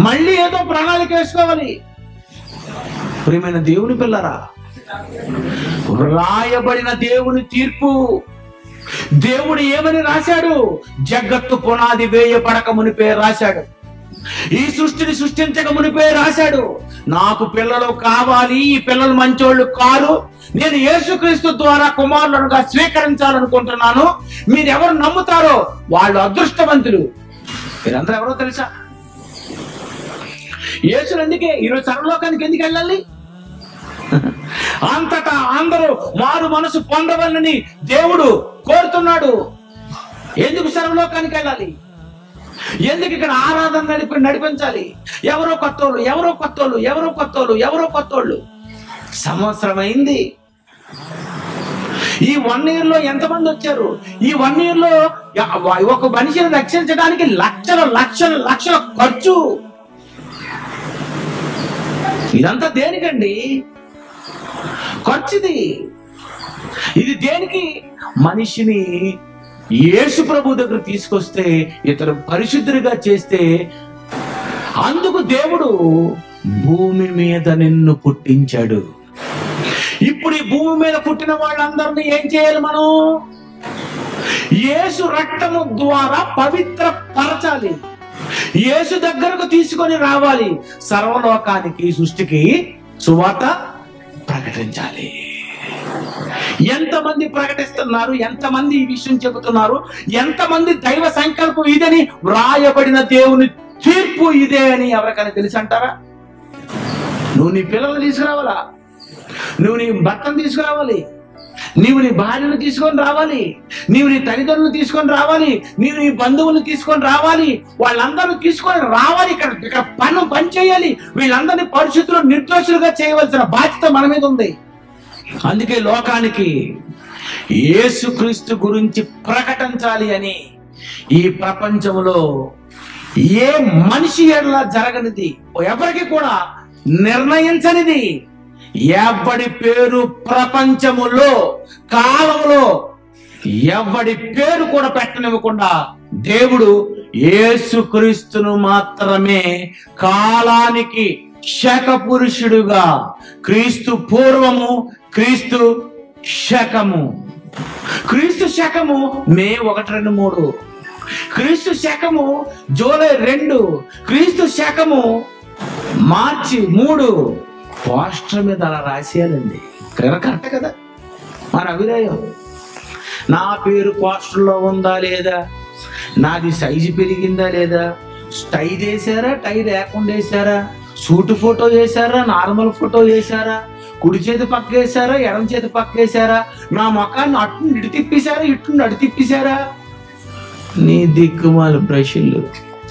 మళ్ళీ ఏదో ప్రణాళిక వేసుకోవాలి. ప్రియమైన దేవుని పిల్లరా, రాయబడిన దేవుని తీర్పు, దేవుడు ఏమని రాశాడు? జగత్తు పునాది వేయబడక మునిపే రాశాడు. ఈ సృష్టిని సృష్టించక మునిపే రాశాడు. నాకు పిల్లలు కావాలి, ఈ పిల్లలు మంచోళ్ళు కారు, నేను యేసుక్రీస్తు ద్వారా కుమారులుగా స్వీకరించాలనుకుంటున్నాను. మీరు ఎవరు నమ్ముతారో వాళ్ళు అదృష్టవంతులు. మీరందరూ ఎవరో తెలుసా? యేసుని అందుకే ఈరోజు సర్వలోకానికి ఎందుకు వెళ్ళాలి? అంతటా అందరూ మారు మనసు పొందవాలని దేవుడు కోరుతున్నాడు. ఎందుకు సర్వలోకానికి వెళ్ళాలి? ఎందుకు ఇక్కడ ఆరాధన నడిపించాలి? ఎవరో కొత్తోళ్ళు, ఎవరో కొత్తోళ్ళు, ఎవరో కొత్తోళ్ళు, ఎవరో కొత్తోళ్ళు. సంవత్సరం అయింది. ఈ 1 year లో ఎంతమంది వచ్చారు? ఈ 1 year లో ఒక మనిషిని రక్షించడానికి లక్షల లక్షల లక్షల ఖర్చు. ఇదంతా దేనికండి? ఖర్చుది. ఇది దేనికి? మనిషిని యేసు ప్రభు దగ్గర తీసుకొస్తే, ఇతరు పరిశుద్ధుడిగా చేస్తే, అందుకు దేవుడు భూమి మీద నిన్ను పుట్టించాడు. ఇప్పుడు ఈ భూమి మీద పుట్టిన వాళ్ళందరినీ ఏం చేయాలి? మనం యేసు రక్తము ద్వారా పవిత్ర పరచాలి. యేసు దగ్గరకు తీసుకొని రావాలి. సర్వలోకానికి, సృష్టికి సువార్త ప్రకటించాలి. ఎంతమంది ప్రకటిస్తున్నారు? ఎంతమంది ఈ విషయం చెబుతున్నారు? ఎంతమంది దైవ సంకల్పం ఇదని, వ్రాయబడిన దేవుని తీర్పు ఇదే అని ఎవరికైనా తెలిసి అంటారా? నువ్వు నీ పిల్లలు తీసుకురావాలా, నువ్వు నీ భర్తను తీసుకురావాలి, నీవు నీ భార్యను తీసుకొని రావాలి, నీవు నీ తల్లిదండ్రులను తీసుకొని రావాలి, నీవు నీ బంధువులను తీసుకొని రావాలి. వాళ్ళందరూ తీసుకొని రావాలి. ఇక్కడ పని చేయాలి. వీళ్ళందరినీ పరిశుద్ధులు, నిర్దోషులుగా చేయవలసిన బాధ్యత మన మీద ఉంది. అందుకే లోకానికి యేసుక్రీస్తు గురించి ప్రకటించాలి అని ఈ ప్రపంచంలో ఏ మనిషి ఎడలా జరగనిది, ఎవరికి కూడా నిర్ణయించనిది, ఎవడి పేరు ప్రపంచములో కాలంలో ఎవడి పేరు కూడా పెట్టనివ్వకుండా దేవుడు యేసుక్రీస్తును మాత్రమే కాలానికి శక పురుషుడుగా, క్రీస్తు పూర్వము, క్రీస్తు శకము. క్రీస్తు శకము మే 1, 2, 3. క్రీస్తు శకము జూలై 2. క్రీస్తు శకము మార్చి 3. పోస్టర్ మీద అలా రాసేయాలండి. కరెక్ట్ కదా? మన అభిప్రాయం. నా పేరు పోస్టర్లో ఉందా లేదా, నాది సైజు పెరిగిందా లేదా, టై వేసారా, టై లేకుండా వేసారా, సూట్ ఫోటో వేసారా, నార్మల్ ఫోటో వేసారా, కుడి చేతి పక్క వేసారా, ఎడమ చేతి పక్క వేసారా, నా మొఖాన్ని అటు ఇటు తిప్పేశారా, ఇటు అటు తిప్పేశారా. నీ దిక్కుమాల బ్రష్లు.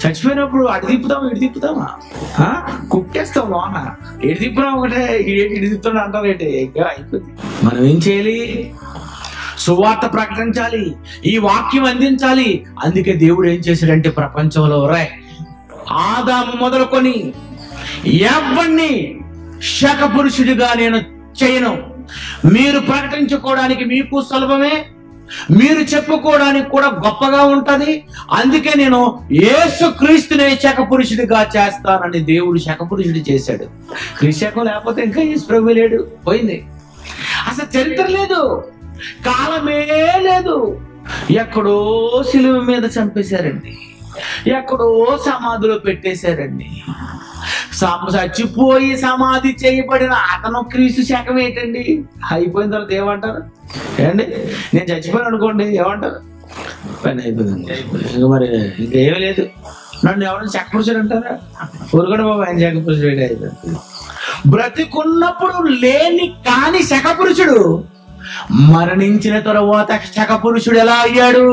చచ్చిపోయినప్పుడు అటు తిప్పుతామా, ఇటు తిప్పుతామా, కుక్కేస్తాం లోన. ఎటు తిప్పునా ఒకటే, ఇటు తిప్పుతున్నా అంటారు ఏంటి? అయిపోతుంది. మనం ఏం చేయాలి? సువార్త ప్రకటించాలి, ఈ వాక్యం అందించాలి. అందుకే దేవుడు ఏం చేశాడంటే ప్రపంచంలో ఆదాము మొదలుకొని ఎవరిని శక పురుషుడిగా నేను చేయను. మీరు ప్రకటించుకోవడానికి మీకు సులభమే, మీరు చెప్పుకోవడానికి కూడా గొప్పగా ఉంటది. అందుకే నేను యేసుక్రీస్తునే శక పురుషుడిగా చేస్తానని దేవుడు శక పురుషుడు చేశాడు. క్రీస్తు లేకపోతే ఇంకా యేసు ప్రభు లేడు, పోయింది. అసలు చరిత్ర లేదు, కాలమే లేదు. ఎక్కడో సిలువ మీద చంపేశారండి. ఎక్కడో సమాధిలో పెట్టేశారండి. చచ్చిపోయి సమాధి చేయబడిన అతను క్రీస్తు శకం ఏంటండి? అయిపోయిన తర్వాత ఏమంటారు ఏమండి? నేను చచ్చిపోయాను అనుకోండి, ఏమంటారు? పని అయిపోయింది, ఇంకా మరి ఇంకేమీ లేదు, నన్ను ఎవరైనా చక్కపురుషుడు అంటారా? ఊరుకోండి బాబు, ఆయన చక్కపురుషుడు అయిపోయింది. బ్రతికున్నప్పుడు లేని కాని శకపురుషుడు మరణించిన తరువాత శకపురుషుడు ఎలా అయ్యాడు?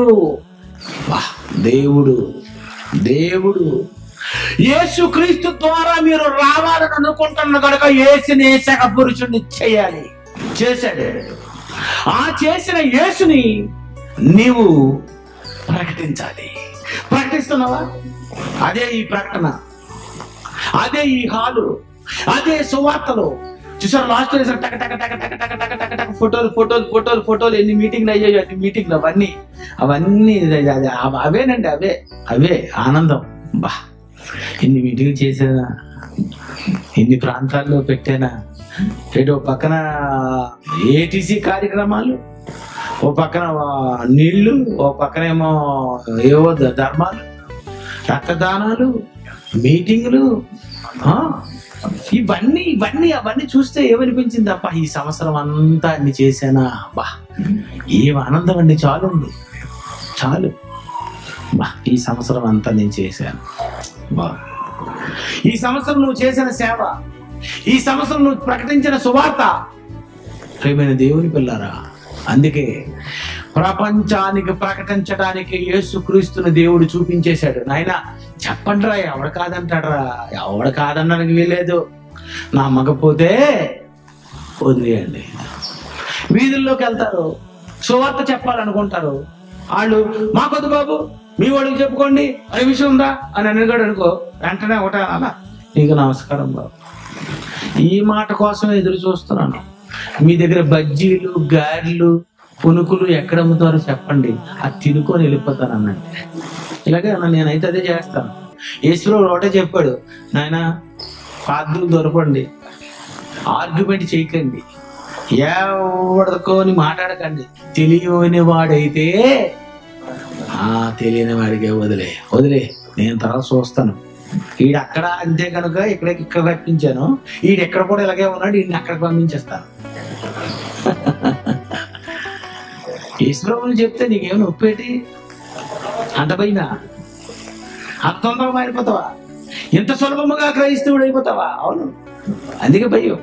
దేవుడు దేవుడు యేసుక్రీస్తు ద్వారా మీరు రావాలని అనుకుంటున్న కనుక యేసుని శకపురుషుడిని చేయాలి. చేశాడు. ఆ చేసిన యేసుని నీవు ప్రకటించాలి. ప్రకటిస్తున్నావా? అదే ఈ ప్రకటన, అదే ఈ హాలు, అదే సువార్తలు. చూసారు లాస్ట్ టక టక టక టక టక టక టక ఫోటోలు ఫోటోలు ఫోటోలు ఫోటోలు, ఎన్ని మీటింగ్లు అయ్యాయి, అన్ని మీటింగ్లు, అవన్నీ అవేనండి, అవే ఆనందం. బా, ఎన్ని మీటింగ్లు చేసానా, ఎన్ని ప్రాంతాల్లో పెట్టానా. ఏదో పక్కన ఏటీసీ కార్యక్రమాలు, ఓ పక్కన నీళ్లు, ఓ పక్కనేమో ఏవో ధర్మాలు, రక్తదానాలు, మీటింగులు, అవన్నీ చూస్తే ఏమనిపించింది? అబ్బా, ఈ సంవత్సరం అంతా అన్ని చేశానా, బా ఏం ఆనందం అండి. చాలు బా, ఈ సంవత్సరం అంతా నేను చేశాను. బా, ఈ సంవత్సరం నువ్వు చేసిన సేవ, ఈ సంవత్సరం నువ్వు ప్రకటించిన సువార్త. ప్రియమైన దేవుని పిల్లారా, అందుకే ప్రపంచానికి ప్రకటించడానికి యేసుక్రీస్తుని దేవుడు చూపించేశాడు. నాయన చెప్పండిరా, ఎవడు కాదంటాడరా, ఎవడు కాదనడానికి వీలేదు, నమ్మకపోతే వదిలేయండి. వీధుల్లోకి వెళ్తారు, సువార్త చెప్పాలనుకుంటారు. వాళ్ళు మాకొద్దు బాబు, మీ వాడికి చెప్పుకోండి అనే విషయం ఉందా అని అడిగాడు అనుకో, వెంటనే ఒకటే అలా, నీకు నమస్కారం బాబు, ఈ మాట కోసం ఎదురు చూస్తున్నాను. మీ దగ్గర బజ్జీలు, గారెలు, పునుకులు ఎక్కడ అమ్ముతారో చెప్పండి, అది తినుకొని వెళ్ళిపోతాను అన్నట్టు. ఇలాగే అన్న, నేనైతే అదే చేస్తాను. యేసుప్రభువు ఒకటే చెప్పాడు, నాయన పాత్రలు దొరకండి, ఆర్గ్యుమెంట్ చేయకండి, ఎవడుకోని మాట్లాడకండి. తెలియని వాడైతే తెలియని వాడికే వదిలే, నేను తర్వాత చూస్తాను. ఈడు అక్కడ అంతే కనుక ఇక్కడ రప్పించాను, ఈడు ఎక్కడ కూడా ఇలాగే ఉన్నాడు, ఈయన్ని అక్కడికి పంపించేస్తాను. ఈశ్వరుని చెప్తే నీకేమైనా ఒప్పేటి? అంత పైన అంత తొందరగా మారిపోతావా? ఇంత సులభముగా క్రైస్తవుడు అయిపోతావా? అవును, అందుకే భయం.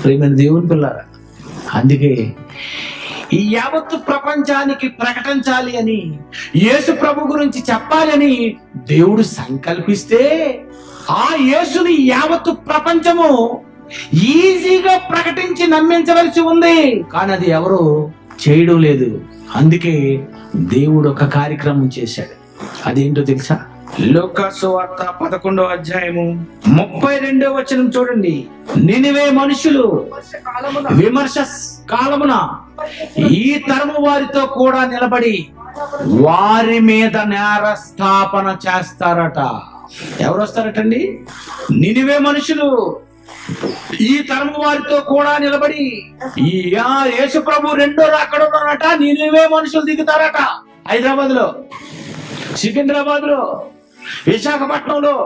ప్రియమైన దేవుని పిల్లారా, అందుకే ఈ యావత్తు ప్రపంచానికి ప్రకటించాలి అని, యేసు ప్రభు గురించి చెప్పాలని దేవుడు సంకల్పిస్తే, ఆ యేసుని యావత్తు ప్రపంచము ఈజీగా ప్రకటించి నమ్మించవలసి ఉంది. కానీ అది ఎవరు చేయడం లేదు. అందుకే దేవుడు ఒక కార్యక్రమం చేశాడు. అదేంటో తెలుసా? లూకా సువార్త 11వ అధ్యాయము 32వ వచనం చూడండి. నినివే మనుషులు విమర్శ కాలమున ఈ తరము వారితో కూడా నిలబడి వారి మీద నేరస్థాపన చేస్తారట. ఎవరు వస్తారటండి? నినివే మనుషులు ఈ తరము వారితో కూడా నిలబడి, యేసు ప్రభు రెండో రాకడట నినివే మనుషులు దిగుతారట. హైదరాబాద్ లో, సికింద్రాబాద్ లో, విశాఖపట్నంలో,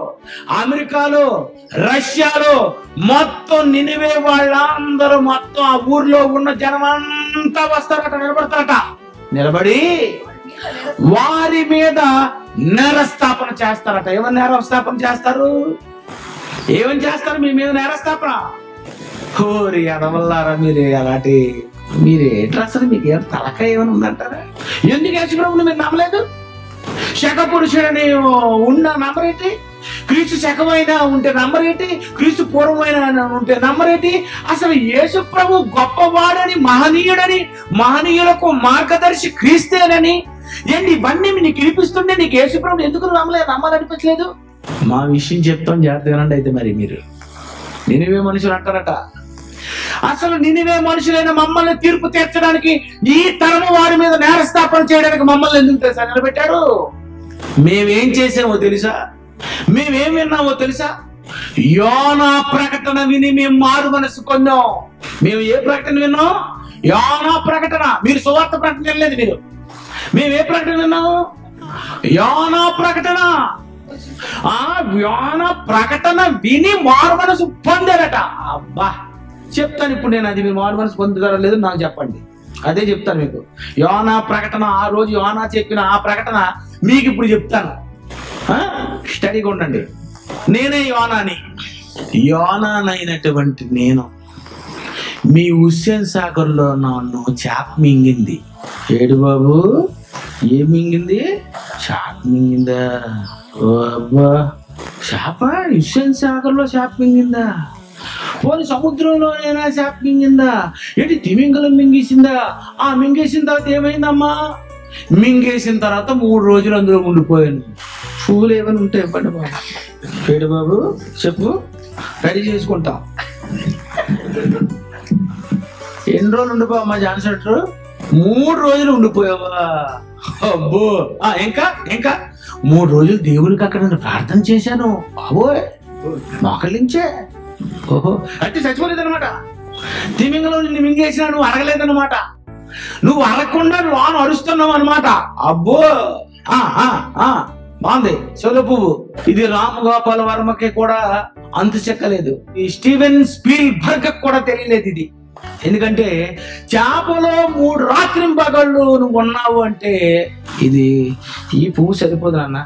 అమెరికాలో, రష్యాలో, మొత్తం నినివే వాళ్ళందరూ, మొత్తం ఆ ఊర్లో ఉన్న జనం అంతా వస్తారట, నిలబడతారట. నిలబడి వారి మీద నేరస్థాపన చేస్తారట. ఏమని నేరస్థాపన చేస్తారు? ఏమని చేస్తారు? మీ మీద నేరస్థాపన. ఓరి అదవల్లారా, మీరు ఏంటి అసలు? మీకు ఏమైనా తలకాయ ఏమైనా ఉందంటారా? ఎందుకు యేసు ప్రభువుని మీరు నమ్మలేదు? శకపురుషుడని ఉన్న నమ్మరేటి? క్రీస్తు శకమైన ఉంటే నమ్మరేటి? క్రీస్తు పూర్వమైన ఉంటే నమ్మరేటి? అసలు యేసు ప్రభు గొప్పవాడని, మహనీయుడని, మహనీయులకు మార్గదర్శి క్రీస్తేనని ఏంటి ఇవన్నీ నీకు వినిపిస్తుంటే నీకు యేసు ప్రభు ఎందుకు నమ్మాలనిపించలేదు? మా విషయం చెప్తాం, జాగ్రత్తగానండి. అయితే మరి మీరు నినివే మనుషులు అంటారట. అసలు నినివే మనుషులైన మమ్మల్ని తీర్పు తీర్చడానికి, ఈ తరము వారి మీద నేరస్థాపన చేయడానికి మమ్మల్ని ఎందుకు తెలుసా నిలబెట్టారు? మేమేం చేసామో తెలుసా? మేమేం విన్నామో తెలుసా? యోనా ప్రకటన విని మేము మారు మనసు పొందాం. మేము ఏ ప్రకటన విన్నాం? యోనా ప్రకటన. మీరు సువార్త ప్రకటన వినలేదు. మేము ఏ ప్రకటన విన్నాము? యోనా ప్రకటన. ఆ యోనా ప్రకటన విని మారు మనసు పొందారట. అబ్బా చెప్తాను ఇప్పుడు నేను, అది మీరు మారు మనసు పొందుతారో లేదో నాకు చెప్పండి, అదే చెప్తాను మీకు. యోనా ప్రకటన, ఆ రోజు యోనా చెప్పిన ఆ ప్రకటన మీకు ఇప్పుడు చెప్తాను. స్టడీగా ఉండండి. నేనే యోనాని. యోనానైనటువంటి నేను మీ హుస్సేన్ సాగర్లో నన్ను చేప మింగింది. ఏడు బాబు, ఏం మింగింది? చేప మింగిందా? ఓ అబ్బా, చేప హుస్సేన్ సాగర్లో చేప మింగిందా? పోనీ సముద్రంలోనైనా చేప మింగిందా? ఏంటి తిమింగలం మింగేసిందా? ఆ మింగేసిన తర్వాత ఏమైందమ్మా? మింగేసిన తర్వాత 3 రోజులు అందులో ఉండిపోయాను. పూలు ఏమైనా ఉంటే ఇవ్వండి బాబు. ఏడు బాబు చెప్పు, రెడీ చేసుకుంటాం. ఎన్ని రోజులు ఉండిపోవమ్మా జాన్సన్? 3 రోజులు ఉండిపోయావా? అబ్బో, ఇంకా 3 రోజులు దేవునికి అక్కడ నేను ప్రార్థన చేశాను బాబోయ్, మోకలించే. ఓహో, అయితే చచ్చిపోలేదనమాట. తిమింగలో నిన్ను మింగేసినా నువ్వు అరగలేదనమాట. నువ్వు అరగకుండా లోన అరుస్తున్నావు అనమాట. అబ్బో, బాగుంది. సోద పువ్వు. ఇది రామ్ గోపాల్ వర్మకి కూడా అంతు చెక్కలేదు. ఈ స్టీవెన్ స్పీల్బర్గ్ కూడా తెలియలేదు ఇది. ఎందుకంటే చేపలో 3 రాత్రింపగళ్ళు నువ్వు ఉన్నావు అంటే ఇది ఈ పువ్వు సరిపోదు అన్న.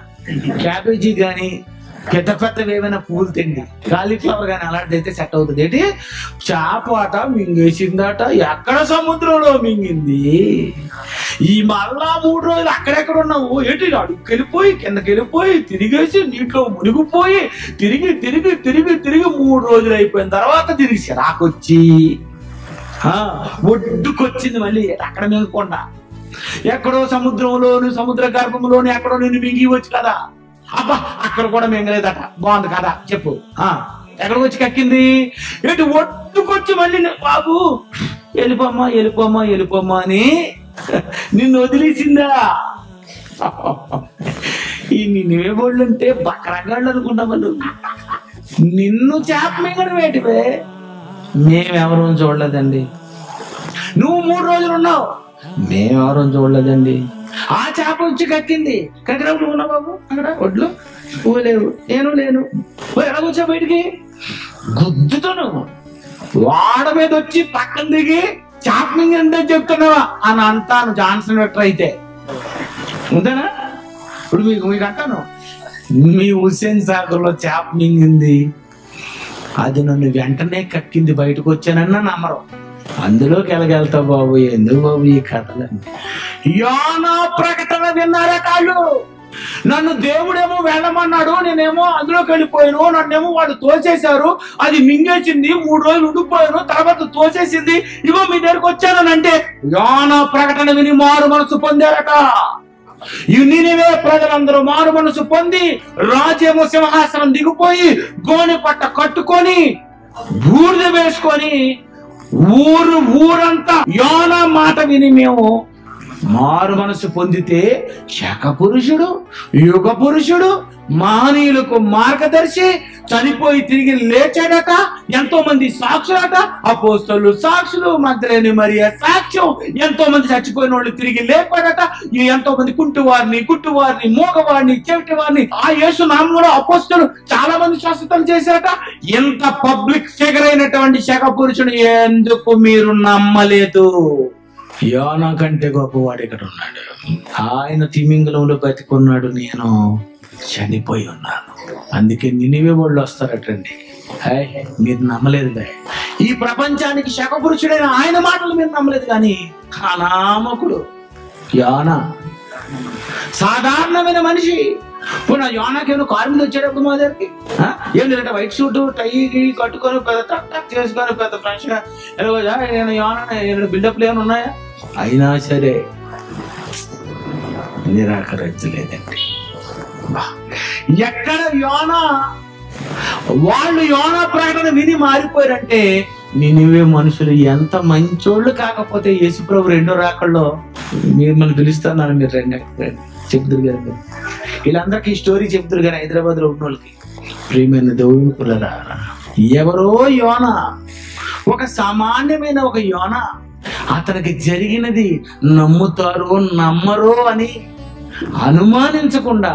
క్యాబేజీ గాని పెద్ద పెద్దవి ఏమైనా పువ్వులు తిండి, కాలీఫ్లవర్ కానీ అలాంటిది అయితే సెట్ అవుతుంది. ఏంటి చేప అట మింగేసిందట. ఎక్కడ? సముద్రంలో మింగింది. ఈ మళ్ళా 3 రోజులు అక్కడెక్కడ ఉన్నావు? ఏంటి అడుగుకి వెళ్ళిపోయి కిందకి వెళ్ళిపోయి తిరిగేసి నీటిలో మునిగిపోయి తిరిగి 3 రోజులు అయిపోయిన తర్వాత తిరిగి సిరాకొచ్చి ఒడ్డుకొచ్చింది. మళ్ళీ అక్కడ మింగకుండా ఎక్కడో సముద్రంలోను సముద్ర గర్భంలోను ఎక్కడో నిన్ను మింగివచ్చు కదా. అబ్బా, అక్కడ కూడా మింగలేదట. బాగుంది కదా, చెప్పు. ఎక్కడికి వచ్చి కక్కింది? ఏంటి ఒడ్డుకొచ్చి మళ్ళీ బాబు వెళ్ళిపోమ్మా అని నిన్ను వదిలేసిందా? ఈ నిన్నేబోళ్ళు అంటే బకరగాళ్ళు అనుకుంటా వాళ్ళు. నిన్ను చేప మింగడం ఏంటివే? మేమెవరూ చూడలేదండి. నువ్వు 3 రోజులు ఉన్నావు, మేమెవరూ చూడలేదండి. ఆ చేప వచ్చి కక్కింది. కక్కినప్పుడు ఉన్నా బాబు అక్కడ ఒడ్లు పోలేవు, నేను లేను. ఎలాగొచ్చా బయటికి? గుద్దుతాను. వాడ మీద వచ్చి పక్కన దిగి చేప మింగిందని చెప్తున్నావా అని అంటాను జాన్సన్ వెక్టర్ అయితే. ఉందేనా? ఇప్పుడు మీకు అంటాను, మీ హుస్సేన్ సాగర్లో చేప మింగింది, అది నన్ను వెంటనే కక్కింది, బయటకు వచ్చానన్నా నమ్మరు. అందులోకి ఎలాగెళ్తావు బాబు? ఎందుకు బాబు ఈ కథలని? యోనా ప్రకటన విన్నారా కాళ్ళు? నన్ను దేవుడేమో వెళ్ళమన్నాడు, నేనేమో అందులోకి వెళ్ళిపోయాను. నన్నేమో వాళ్ళు తోసేశారు, అది మింగేసింది. 3 రోజులు ఉండిపోయాను, తర్వాత తోసేసింది. ఇగో మీ దగ్గరకు వచ్చాను అంటే యోనా ప్రకటన విని మారు మనసు పొందారట. ఈ నినివే ప్రజలందరూ మారు మనసు పొంది రాజేమో సింహాసనం దిగిపోయి గోనె పట్ట కట్టుకొని బూడిద వేసుకొని ఊరంతా యోనా మాట విని మేము మారు మనసు పొందితే శక పురుషుడు, యుగ పురుషుడు, మానవులకు మార్గదర్శి చనిపోయి తిరిగి లేచాడట. ఎంతో మంది సాక్షులట, అపోస్తలులు సాక్షులు, మగ్దలేని మరియ సాక్ష్యం. ఎంతో మంది చచ్చిపోయిన వాళ్ళు తిరిగి లేపాడట. ఎంతో మంది గుట్టువారిని మూగవారిని చెవిటివారిని ఆ యేసు నామములో అపోస్తలు చాలా మంది స్వస్థతలు చేశారట. ఎంత పబ్లిక్ ఫిగర్ అయినటువంటి శక పురుషుడు ఎందుకు మీరు నమ్మలేదు? యోనా కంటే గొప్పవాడు ఇక్కడ ఉన్నాడు. ఆయన తిమింగలంలో బతికున్నాడు, నేను చనిపోయి ఉన్నాను. అందుకే నినివే వాళ్ళు వస్తారటండి. మీరు నమ్మలేదు. ఈ ప్రపంచానికి శకపురుషుడైన ఆయన మాటలు మీరు నమ్మలేదు. కానీ అనామకుడు యోనా సాధారణమైన మనిషి. పోనా యోనాకేమో కారు మీద వచ్చేటప్పుడు మా దగ్గరికి ఏం లేదంటే వైట్ సూట్ టై కట్టుకొని పెద్ద టక్ చేసుకొని పెద్ద ఫ్రెష్ గా నేను యోనా బిల్డప్లు ఏమైనా ఉన్నాయా? అయినా సరే నిరాకరించలేదండి. ఎక్కడ యోనా వాళ్ళు యోనా ప్రకటన విని మారిపోయారంటే నినివే మనుషులు ఎంత మంచోళ్ళు. కాకపోతే యేసుప్రభు 2వ రాకల్లో మీరు మనం పిలుస్తున్నారు, మీరు చెప్తురు కదా, వీళ్ళందరికీ స్టోరీ చెప్తురు కానీ హైదరాబాద్ లో ఉన్న వాళ్ళకి. ప్రియమైన దేవుని పిల్లరా, ఎవరో యోనా, ఒక సామాన్యమైన ఒక యోనా, అతనికి జరిగినది నమ్ముతారో నమ్మరో అని అనుమానించకుండా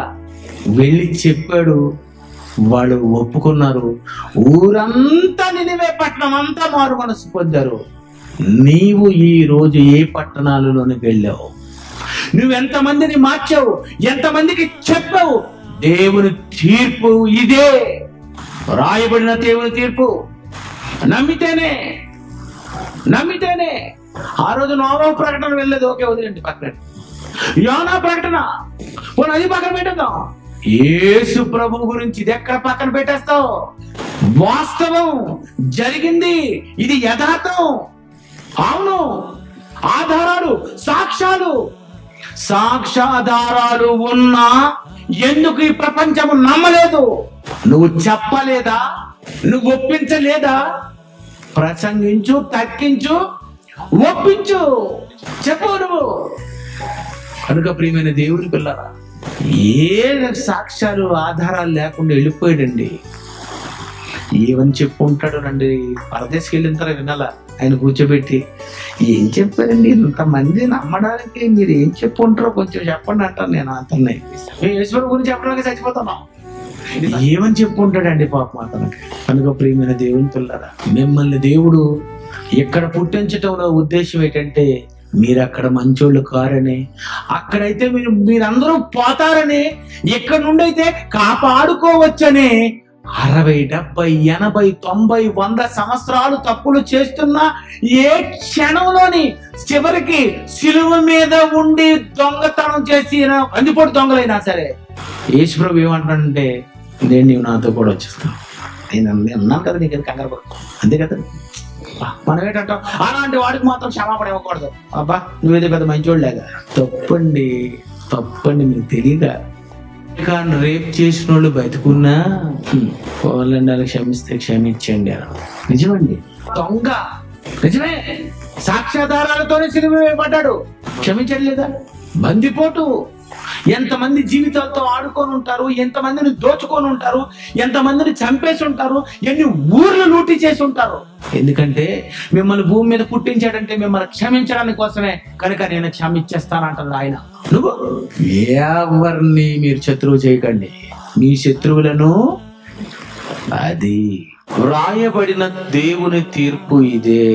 వెళ్ళి చెప్పాడు. వాళ్ళు ఒప్పుకున్నారు. ఊరంతా నినివే పట్టణం అంతా మారు మనసు పొందారు. నీవు ఈ రోజు ఏ పట్టణాలలోనికి వెళ్ళావు? నువ్వెంతమందిని మార్చావు? ఎంతమందికి చెప్పావు? దేవుని తీర్పు ఇదే, రాయబడిన దేవుని తీర్పు. నమ్మితేనే. ఆ రోజు నోవహు ప్రకటన వెళ్ళలేదు, ఓకే వదిలేండి పక్కన. యోనా ప్రకటన అది పక్కన పెట్టేద్దాం. యేసు ప్రభు గురించి ఇది ఎక్కడ పక్కన పెట్టేస్తావు? వాస్తవం జరిగింది, ఇది యథార్థం. అవును, ఆధారాలు, సాక్ష్యాధారాలు ఉన్నా ఎందుకు ఈ ప్రపంచము నమ్మలేదు? నువ్వు చెప్పలేదా? నువ్వు ఒప్పించలేదా? ప్రసంగించు, తర్కించు, ఒప్పించు, చెప్పు నువ్వు. కనుక ప్రియమైన దేవుని పిల్లరా, ఏ సాక్ష్యాలు ఆధారాలు లేకుండా వెళ్ళిపోయాడండి. ఏమని చెప్పుకుంటాడు నండి? పరదేశకి వెళ్ళిన తర్వాత వినాల ఆయన కూర్చోబెట్టి, ఏం చెప్పారండి ఇంతమంది నమ్మడానికి? మీరు ఏం చెప్పుకుంటారో కొంచెం చెప్పండి అంటాను నేను అతన్ని. మేము ఈశ్వరు గురించి చెప్పడానికి చచ్చిపోతున్నాం. ఏమని చెప్పుకుంటాడండి పాపం అతనికి. కనుక ప్రియమైన దేవుని పిల్లరా, మిమ్మల్ని దేవుడు ఇక్కడ పుట్టించటంలో ఉద్దేశం ఏంటంటే మీరు అక్కడ మంచోళ్ళు కారని, అక్కడైతే మీరందరూ పోతారని, ఇక్కడ నుండి అయితే కాపాడుకోవచ్చని 60, 70, 80, 90, 100 సంవత్సరాలు తప్పులు చేస్తున్నా ఏ క్షణంలోని చివరికి సిలువ మీద ఉండి దొంగతనం చేసి అందిపోటు దొంగలైనా సరే యేసుప్రభు ఏమంటాడంటే, నేను నీవు నాతో కూడా వచ్చేస్తాను. నేను అన్నాను కదా, నీకు కంగారు పడుకో, అంతే కదా. మనం ఏంటంటాం, అలాంటి వాడికి మాత్రం క్షమాపణ ఇవ్వకూడదు. అబ్బా నువ్వేదో పెద్ద మంచోళ్ళేగా. తప్పండి మీకు తెలియక. కానీ రేప్ చేసిన వాళ్ళు బతుకున్నా వాళ్ళని అలా క్షమిస్తే క్షమించండి అన్నాడు. నిజమండి, దొంగ నిజమే, సాక్ష్యాధారాలతోనే సిలువ వేయబడ్డాడు, క్షమించండి లేదా? బందిపోటు, ఎంతమంది జీవితాలతో ఆడుకొని ఉంటారు, ఎంతమందిని దోచుకొని ఉంటారు, ఎంతమందిని చంపేసి ఉంటారు, ఎన్ని ఊర్లు లూటీ చేసి ఉంటారు. ఎందుకంటే మిమ్మల్ని భూమి మీద పుట్టించాడంటే మిమ్మల్ని క్షమించడానికి కోసమే. కనుక నేను క్షమించేస్తానంటాడు ఆయన. నువ్వు ఎవరిని మీరు శత్రువు చేయకండి, మీ శత్రువులను. అది వ్రాయబడిన దేవుని తీర్పు ఇదే.